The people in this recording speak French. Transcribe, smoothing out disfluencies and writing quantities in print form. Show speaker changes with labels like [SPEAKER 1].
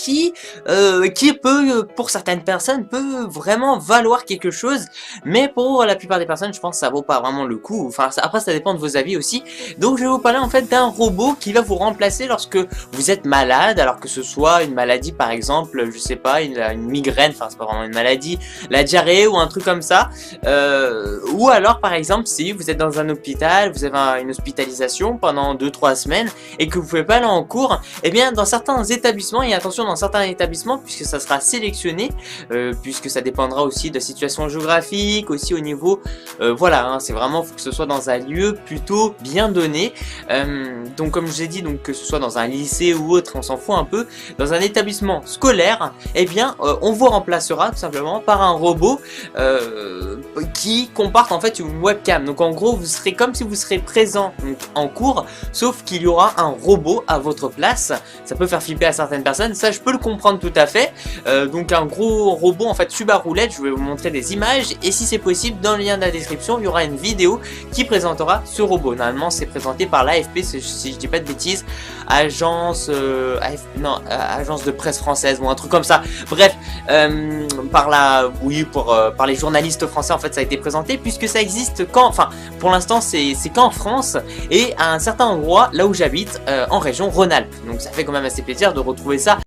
[SPEAKER 1] qui peut, pour certaines personnes, peut vraiment valoir quelque chose, mais pour la plupart des personnes, je pense que ça vaut pas vraiment le coup. Enfin, après, ça dépend de vos avis aussi. Donc, je vais vous parler en fait d'un robot qui va vous remplacer lorsque vous êtes malade, alors que ce soit une maladie, par exemple, je sais pas, une migraine, enfin, c'est pas vraiment une maladie, la diarrhée ou un truc comme ça, ou alors, par exemple, si vous êtes dans un hôpital, vous avez une hospitalisation pendant 2-3 semaines et que vous pouvez pas aller en cours, et bien, dans certains établissements, et attention, dans certains établissements, puisque ça sera sélectionné, puisque ça dépendra aussi de la situation géographique, aussi au niveau, voilà, hein, c'est vraiment, faut que ce soit dans un lieu plutôt bien donné, donc comme je vous ai dit, donc que ce soit dans un lycée ou autre, on s'en fout un peu, dans un établissement scolaire, eh bien, on vous remplacera tout simplement par un robot qui comporte en fait une webcam. Donc en gros, vous serez comme si vous serez présent donc, en cours, sauf qu'il y aura un robot à votre place. Ça peut faire flipper à certaines personnes, ça je peux le comprendre tout à fait. Donc un gros robot en fait sub-à-roulette, je vais vous montrer des images et si c'est possible, dans le lien de la description, il y aura une vidéo qui présentera ce robot. Normalement, c'est présenté par l'AFP, si je dis pas de bêtises, agence de presse française ou un truc comme ça. Bref, par les journalistes français en fait ça a été présenté puisque ça existe enfin pour l'instant c'est qu'en France et à un certain endroit là où j'habite en région Rhône-Alpes. Donc ça fait quand même assez plaisir de retrouver ça